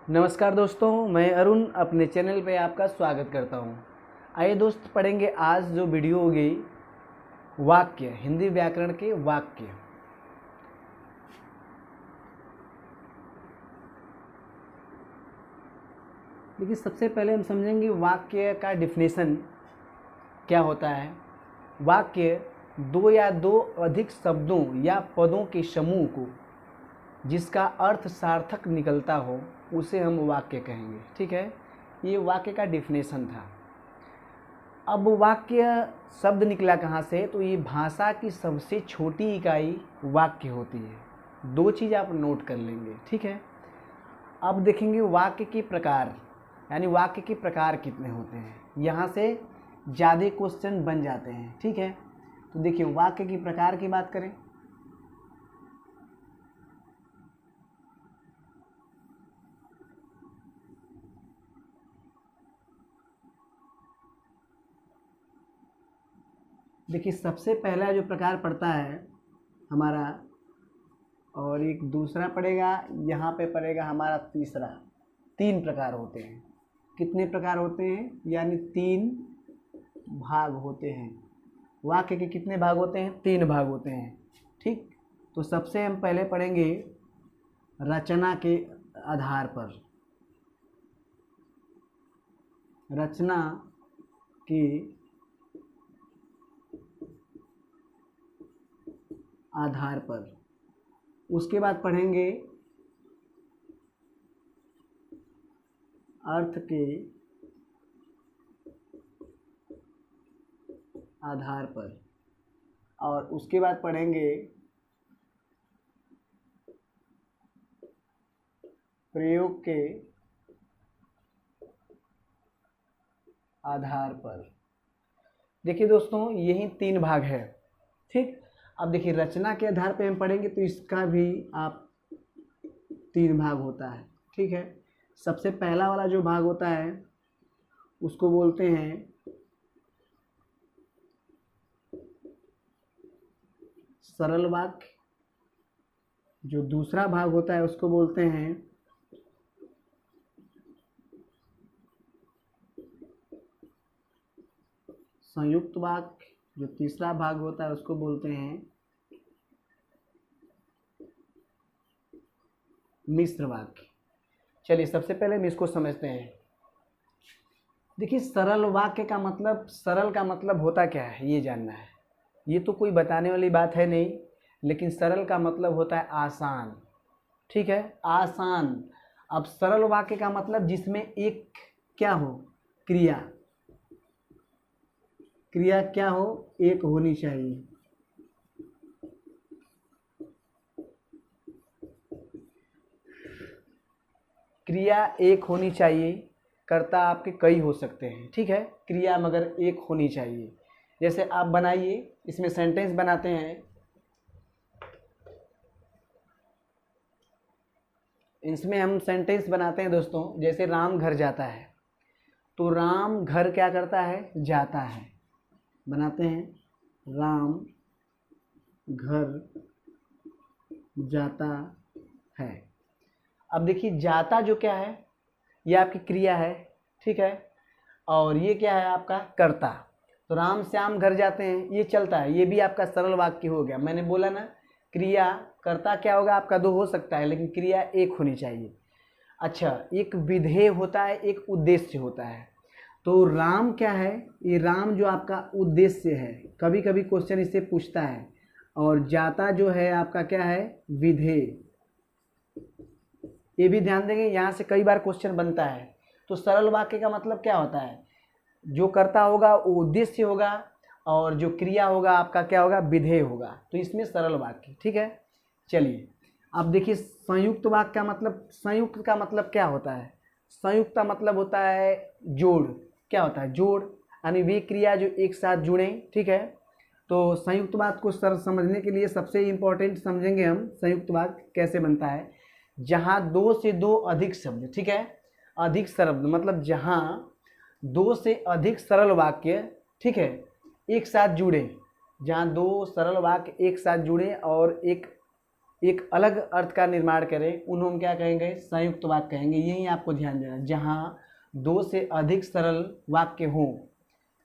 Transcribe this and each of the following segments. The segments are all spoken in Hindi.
नमस्कार दोस्तों, मैं अरुण अपने चैनल पे आपका स्वागत करता हूँ। आइए दोस्त, पढ़ेंगे आज जो वीडियो होगी वाक्य, हिंदी व्याकरण के वाक्य। देखिए, सबसे पहले हम समझेंगे वाक्य का डिफिनेशन क्या होता है। वाक्य दो या दो अधिक शब्दों या पदों के समूह को जिसका अर्थ सार्थक निकलता हो उसे हम वाक्य कहेंगे। ठीक है, ये वाक्य का डिफिनेशन था। अब वाक्य शब्द निकला कहाँ से, तो ये भाषा की सबसे छोटी इकाई वाक्य होती है। दो चीज़ आप नोट कर लेंगे। ठीक है, अब देखेंगे वाक्य के प्रकार, यानी वाक्य के प्रकार कितने होते हैं। यहाँ से ज़्यादा क्वेश्चन बन जाते हैं। ठीक है, तो देखिए वाक्य के प्रकार की बात करें। देखिए, सबसे पहला जो प्रकार पड़ता है हमारा, और एक दूसरा पड़ेगा, यहाँ पे पड़ेगा हमारा तीसरा। तीन प्रकार होते हैं। कितने प्रकार होते हैं, यानी तीन भाग होते हैं। वाक्य के कितने भाग होते हैं, तीन भाग होते हैं। ठीक, तो सबसे हम पहले पढ़ेंगे रचना के आधार पर। रचना के आधार पर, उसके बाद पढ़ेंगे अर्थ के आधार पर, और उसके बाद पढ़ेंगे प्रयोग के आधार पर। देखिए दोस्तों, यही तीन भाग है। ठीक, अब देखिए रचना के आधार पे हम पढ़ेंगे तो इसका भी आप तीन भाग होता है। ठीक है, सबसे पहला वाला जो भाग होता है उसको बोलते हैं सरल वाक्य। जो दूसरा भाग होता है उसको बोलते हैं संयुक्त वाक्य। जो तीसरा भाग होता है उसको बोलते हैं मिश्र वाक्य। चलिए सबसे पहले हम इसको समझते हैं। देखिए, सरल वाक्य का मतलब, सरल का मतलब होता क्या है ये जानना है। ये तो कोई बताने वाली बात है नहीं, लेकिन सरल का मतलब होता है आसान। ठीक है, आसान। अब सरल वाक्य का मतलब जिसमें एक क्या हो, क्रिया। क्रिया क्या हो, एक होनी चाहिए। क्रिया एक होनी चाहिए। कर्ता आपके कई हो सकते हैं। ठीक है, क्रिया मगर एक होनी चाहिए। जैसे आप बनाइए, इसमें सेंटेंस बनाते हैं। इसमें हम सेंटेंस बनाते हैं दोस्तों। जैसे राम घर जाता है, तो राम घर क्या करता है, जाता है। बनाते हैं राम घर जाता है। अब देखिए जाता जो क्या है, ये आपकी क्रिया है। ठीक है, और ये क्या है आपका कर्ता। तो राम श्याम घर जाते हैं, ये चलता है, ये भी आपका सरल वाक्य हो गया। मैंने बोला ना, क्रिया कर्ता क्या होगा आपका, दो हो सकता है, लेकिन क्रिया एक होनी चाहिए। अच्छा, एक विधेय होता है, एक उद्देश्य होता है। तो राम क्या है, ये राम जो आपका उद्देश्य है, कभी कभी क्वेश्चन इससे पूछता है। और जाता जो है आपका क्या है, विधेय। ये भी ध्यान देंगे, यहाँ से कई बार क्वेश्चन बनता है। तो सरल वाक्य का मतलब क्या होता है, जो कर्ता होगा वो उद्देश्य होगा, और जो क्रिया होगा आपका क्या होगा, विधेय होगा। तो इसमें सरल वाक्य। ठीक है, चलिए अब देखिए संयुक्त वाक्य का मतलब। संयुक्त का मतलब क्या होता है, संयुक्त का मतलब होता है जोड़। क्या होता है, जोड़, यानी वे क्रिया जो एक साथ जुड़े। ठीक है, तो संयुक्त वाक्य को सर समझने के लिए सबसे इम्पोर्टेंट समझेंगे हम संयुक्त वाक्य कैसे बनता है। जहाँ दो से दो अधिक शब्द, ठीक है, अधिक शब्द मतलब जहाँ दो से अधिक सरल वाक्य, ठीक है, एक साथ जुड़े। जहाँ दो सरल वाक्य एक साथ जुड़े और एक एक अलग अर्थ का निर्माण करें उन्हें हम क्या कहेंगे, संयुक्त वाक्य कहेंगे। यही आपको ध्यान देना, जहाँ दो से अधिक सरल वाक्य हों,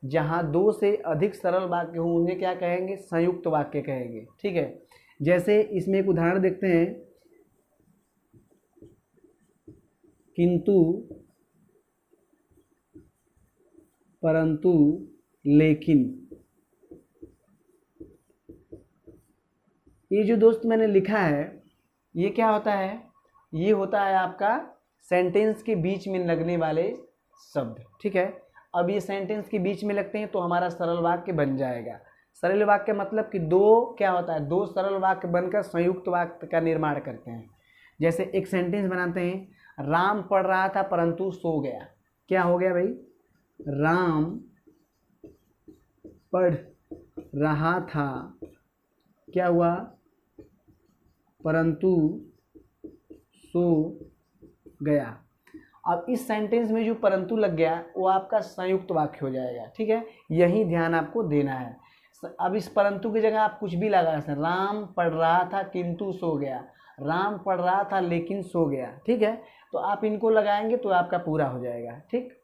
जहाँ दो से अधिक सरल वाक्य हों उन्हें क्या कहेंगे, संयुक्त वाक्य कहेंगे। ठीक है, जैसे इसमें एक उदाहरण देखते हैं, किंतु, परंतु, लेकिन। ये जो दोस्त मैंने लिखा है ये क्या होता है, ये होता है आपका सेंटेंस के बीच में लगने वाले शब्द। ठीक है, अब ये सेंटेंस के बीच में लगते हैं तो हमारा सरल वाक्य बन जाएगा। सरल वाक्य मतलब कि दो क्या होता है, दो सरल वाक्य बनकर संयुक्त वाक्य का निर्माण करते हैं। जैसे एक सेंटेंस बनाते हैं, राम पढ़ रहा था परंतु सो गया। क्या हो गया भाई, राम पढ़ रहा था, क्या हुआ, परंतु सो गया। अब इस सेंटेंस में जो परंतु लग गया वो आपका संयुक्त वाक्य हो जाएगा। ठीक है, यही ध्यान आपको देना है। अब इस परंतु की जगह आप कुछ भी लगा सकते हैं, राम पढ़ रहा था किंतु सो गया, राम पढ़ रहा था लेकिन सो गया। ठीक है, तो आप इनको लगाएंगे तो आपका पूरा हो जाएगा। ठीक,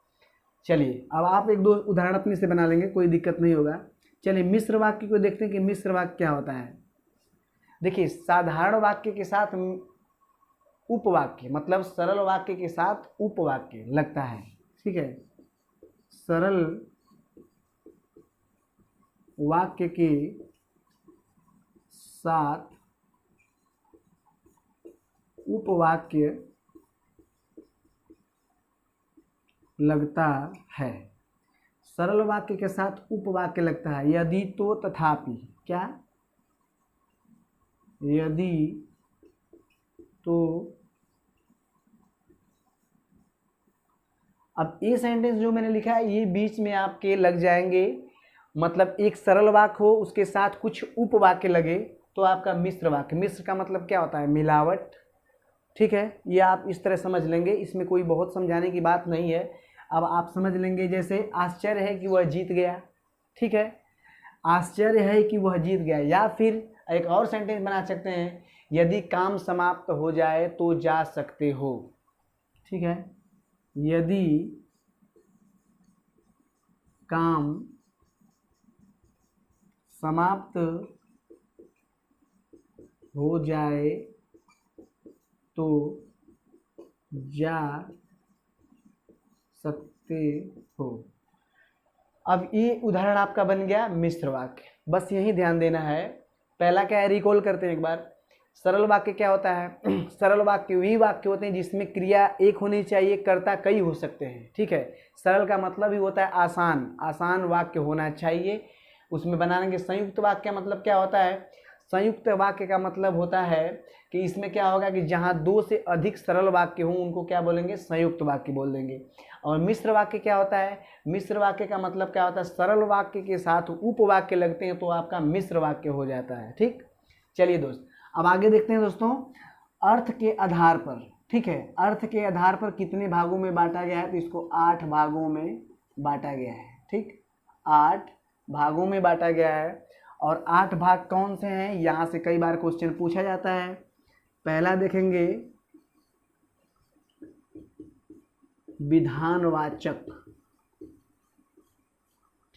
चलिए अब आप एक दो उदाहरण अपने से बना लेंगे, कोई दिक्कत नहीं होगा। चलिए मिश्र वाक्य को देखते हैं कि मिश्र वाक्य क्या होता है। देखिए, साधारण वाक्य के साथ उपवाक्य, मतलब सरल वाक्य के साथ उपवाक्य लगता है। ठीक है, सरल वाक्य के साथ उपवाक्य लगता है। सरल वाक्य के साथ उपवाक्य लगता है, यदि, तो, तथापि। क्या, यदि, तो। अब ये सेंटेंस जो मैंने लिखा है ये बीच में आपके लग जाएंगे, मतलब एक सरल वाक्य हो उसके साथ कुछ उपवाक्य लगे तो आपका मिश्र वाक्य। मिश्र का मतलब क्या होता है, मिलावट। ठीक है, ये आप इस तरह समझ लेंगे, इसमें कोई बहुत समझाने की बात नहीं है। अब आप समझ लेंगे, जैसे आश्चर्य है कि वह जीत गया। ठीक है, आश्चर्य है कि वह जीत गया। या फिर एक और सेंटेंस बना सकते हैं, यदि काम समाप्त हो जाए तो जा सकते हो। ठीक है, यदि काम समाप्त हो जाए तो जा सकते हो। अब ये उदाहरण आपका बन गया मिश्र वाक्य। बस यही ध्यान देना है। पहला क्या है, रिकॉल करते हैं एक बार। सरल वाक्य क्या होता है, सरल वाक्य वही वाक्य होते हैं जिसमें क्रिया एक होनी चाहिए, कर्ता कई हो सकते हैं। ठीक है, सरल का मतलब ही होता है आसान, आसान वाक्य होना चाहिए, उसमें बनाएंगे। संयुक्त वाक्य मतलब क्या होता है, संयुक्त वाक्य का मतलब होता है कि इसमें क्या होगा कि जहाँ दो से अधिक सरल वाक्य हों उनको क्या बोलेंगे, संयुक्त वाक्य बोल देंगे। और मिश्र वाक्य क्या होता है, मिश्र वाक्य का मतलब क्या होता है, सरल वाक्य के साथ उपवाक्य लगते हैं तो आपका मिश्र वाक्य हो जाता है। ठीक, चलिए दोस्त अब आगे देखते हैं दोस्तों, अर्थ के आधार पर। ठीक है, अर्थ के आधार पर कितने भागों में बांटा गया है, तो इसको 8 भागों में बांटा गया है। ठीक, 8 भागों में बांटा गया है। और 8 भाग कौन से हैं, यहाँ से कई बार क्वेश्चन पूछा जाता है। पहला देखेंगे विधानवाचक।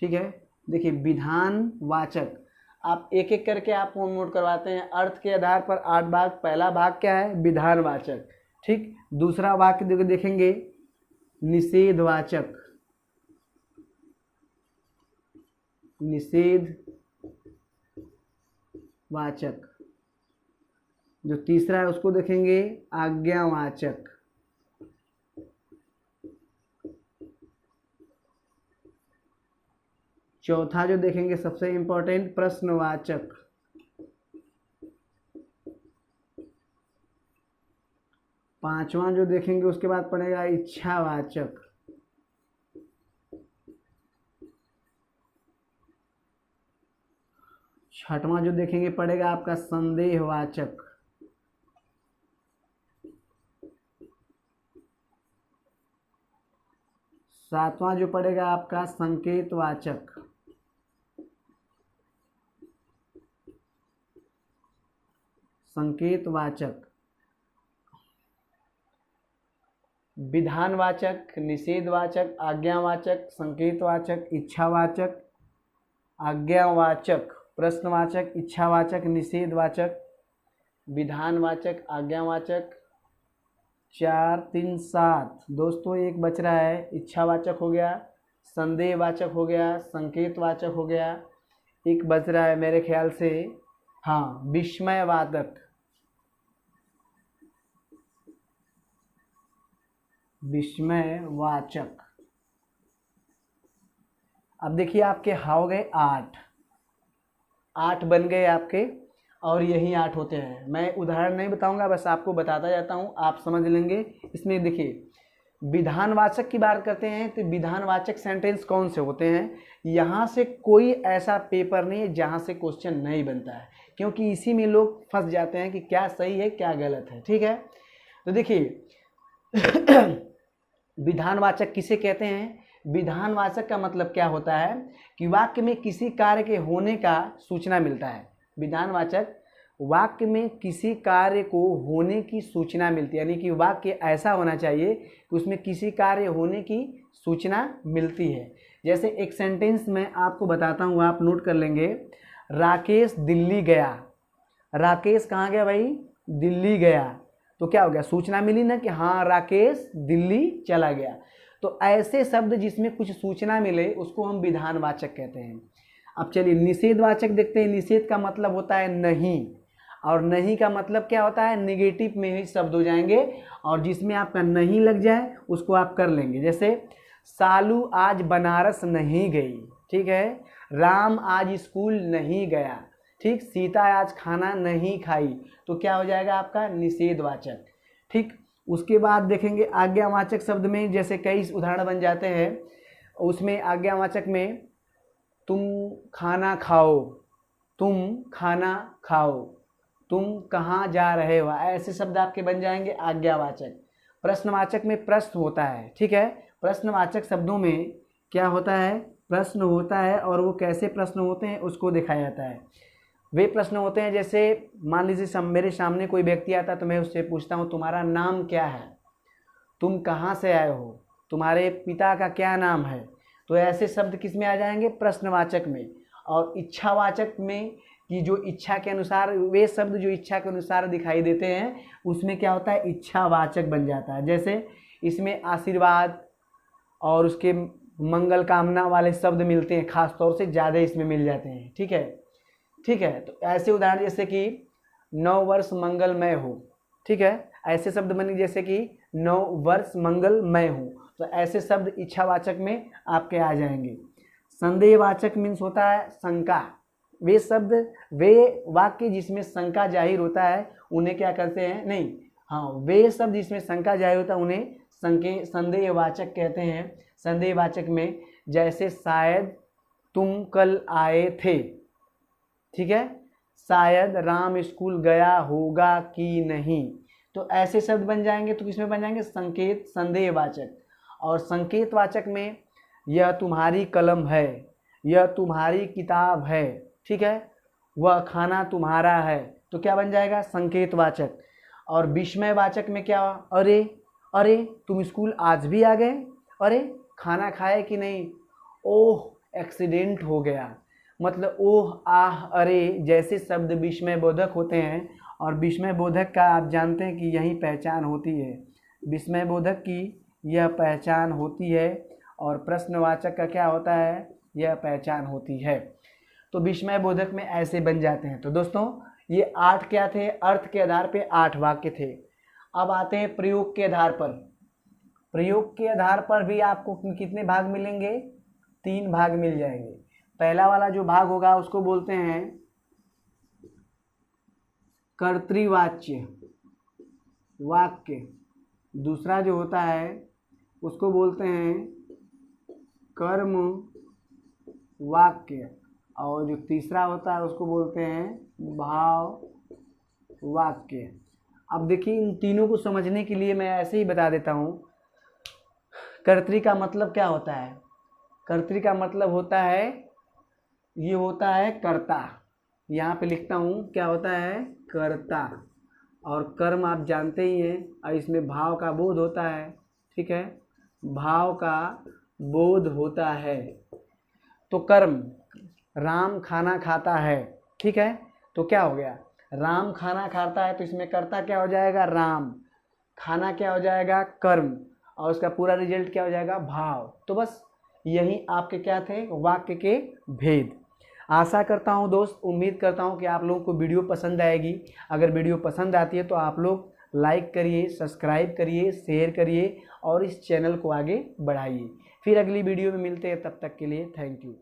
ठीक है, देखिए विधानवाचक, आप एक एक करके आपको नोट करवाते हैं। अर्थ के आधार पर 8 भाग। पहला भाग क्या है, विधानवाचक। ठीक, दूसरा वाक्य देखेंगे निषेधवाचक, निषेधवाचक। जो तीसरा है उसको देखेंगे आज्ञावाचक। चौथा जो देखेंगे सबसे इंपॉर्टेंट प्रश्नवाचक। पांचवा जो देखेंगे उसके बाद पड़ेगा इच्छावाचक। छठवां जो देखेंगे पड़ेगा आपका संदेहवाचक। सातवां जो पड़ेगा आपका संकेतवाचक। संकेतवाचक, विधानवाचक, निषेधवाचक, आज्ञावाचक, संकेतवाचक, इच्छावाचक, आज्ञावाचक, प्रश्नवाचक, इच्छावाचक, निषेधवाचक, विधानवाचक, आज्ञावाचक, 4 3 7। दोस्तों एक बच रहा है, इच्छावाचक हो गया, संदेहवाचक हो गया, संकेतवाचक हो गया, एक बच रहा है मेरे ख्याल से, हाँ, विस्मयवाचक, विस्मयवाचक। अब देखिए आपके हो गए 8 बन गए आपके, और यही 8 होते हैं। मैं उदाहरण नहीं बताऊंगा, बस आपको बताता जाता हूं, आप समझ लेंगे। इसमें देखिए विधानवाचक की बात करते हैं तो विधानवाचक सेंटेंस कौन से होते हैं, यहाँ से कोई ऐसा पेपर नहीं है जहाँ से क्वेश्चन नहीं बनता है, क्योंकि इसी में लोग फंस जाते हैं कि क्या सही है क्या गलत है। ठीक है, तो देखिए विधानवाचक किसे कहते हैं? विधानवाचक का मतलब क्या होता है कि वाक्य में किसी कार्य के होने का सूचना मिलता है। विधानवाचक वाक्य में किसी कार्य को होने की सूचना मिलती है, यानी कि वाक्य ऐसा होना चाहिए कि उसमें किसी कार्य होने की सूचना मिलती है। जैसे एक सेंटेंस में आपको बताता हूँ, आप नोट कर लेंगे। राकेश दिल्ली गया। राकेश कहाँ गया भाई? दिल्ली गया। तो क्या हो गया? सूचना मिली ना कि हाँ राकेश दिल्ली चला गया। तो ऐसे शब्द जिसमें कुछ सूचना मिले उसको हम विधानवाचक कहते हैं। अब चलिए निषेधवाचक देखते हैं। निषेध का मतलब होता है नहीं, और नहीं का मतलब क्या होता है? नेगेटिव में ही शब्द हो जाएंगे, और जिसमें आपका नहीं लग जाए उसको आप कर लेंगे। जैसे सालू आज बनारस नहीं गई, ठीक है। राम आज स्कूल नहीं गया, ठीक। सीता आज खाना नहीं खाई, तो क्या हो जाएगा आपका? निषेधवाचक, ठीक। उसके बाद देखेंगे आज्ञावाचक शब्द में, जैसे कई उदाहरण बन जाते हैं। उसमें आज्ञावाचक में तुम खाना खाओ, तुम खाना खाओ, तुम कहाँ जा रहे हो, ऐसे शब्द आपके बन जाएंगे आज्ञावाचक। प्रश्नवाचक में प्रश्न होता है, ठीक है। प्रश्नवाचक शब्दों में क्या होता है? प्रश्न होता है, और वो कैसे प्रश्न होते हैं उसको दिखाया जाता है। वे प्रश्न होते हैं जैसे मान लीजिए मेरे सामने कोई व्यक्ति आता है तो मैं उससे पूछता हूँ तुम्हारा नाम क्या है, तुम कहाँ से आए हो, तुम्हारे पिता का क्या नाम है। तो ऐसे शब्द किस में आ जाएंगे? प्रश्नवाचक में। और इच्छावाचक में कि जो इच्छा के अनुसार, वे शब्द जो इच्छा के अनुसार दिखाई देते हैं उसमें क्या होता है? इच्छावाचक बन जाता है। जैसे इसमें आशीर्वाद और उसके मंगल कामना वाले शब्द मिलते हैं, खास तौर से ज़्यादा इसमें मिल जाते हैं, ठीक है, ठीक है। तो ऐसे उदाहरण जैसे कि 9 वर्ष मंगलमय हो, ठीक है। ऐसे शब्द बने जैसे कि 9 वर्ष मंगलमय हो, तो ऐसे शब्द इच्छावाचक में आपके आ जाएंगे। संदेहवाचक मीन्स होता है शंका। वे शब्द, वे वाक्य जिसमें शंका जाहिर होता है उन्हें क्या करते हैं? नहीं, हाँ, वे शब्द जिसमें शंका जाहिर होता है उन्हें संदेहवाचक कहते हैं। संदेहवाचक में जैसे शायद तुम कल आए थे, ठीक है, शायद राम स्कूल गया होगा कि नहीं, तो ऐसे शब्द बन जाएंगे। तो किसमें बन जाएंगे? संकेत संदेहवाचक। और संकेतवाचक में यह तुम्हारी कलम है, यह तुम्हारी किताब है, ठीक है, वह खाना तुम्हारा है, तो क्या बन जाएगा? संकेतवाचक। और विस्मयवाचक में क्या? अरे अरे तुम स्कूल आज भी आ गए, अरे खाना खाए कि नहीं, ओह एक्सीडेंट हो गया। मतलब ओह आह अरे जैसे शब्द विस्मय बोधक होते हैं। और विस्मय बोधक का आप जानते हैं कि यही पहचान होती है, विस्मय बोधक की यह पहचान होती है। और प्रश्नवाचक का क्या होता है? यह पहचान होती है। तो विस्मय बोधक में ऐसे बन जाते हैं। तो दोस्तों ये 8 क्या थे? अर्थ के आधार पे 8 वाक्य थे। अब आते हैं प्रयोग के आधार पर। प्रयोग के आधार पर भी आपको कितने भाग मिलेंगे? 3 भाग मिल जाएंगे। पहला वाला जो भाग होगा उसको बोलते हैं कर्तृवाच्य वाक्य। दूसरा जो होता है उसको बोलते हैं कर्म वाक्य। और जो तीसरा होता है उसको बोलते हैं भाव वाक्य। अब देखिए इन तीनों को समझने के लिए मैं ऐसे ही बता देता हूँ। कर्तृ का मतलब क्या होता है? कर्तृ का मतलब होता है, ये होता है कर्ता। यहाँ पे लिखता हूँ क्या होता है? कर्ता, और कर्म आप जानते ही हैं, और इसमें भाव का बोध होता है, ठीक है, भाव का बोध होता है। तो कर्म, राम खाना खाता है, ठीक है, तो क्या हो गया, राम खाना खाता है, तो इसमें कर्ता क्या हो जाएगा, राम, खाना क्या हो जाएगा, कर्म, और उसका पूरा रिजल्ट क्या हो जाएगा, भाव। तो बस यही आपके क्या थे, वाक्य के भेद। आशा करता हूँ दोस्त, उम्मीद करता हूँ कि आप लोगों को वीडियो पसंद आएगी। अगर वीडियो पसंद आती है तो आप लोग लाइक करिए, सब्सक्राइब करिए, शेयर करिए और इस चैनल को आगे बढ़ाइए। फिर अगली वीडियो में मिलते हैं, तब तक के लिए थैंक यू।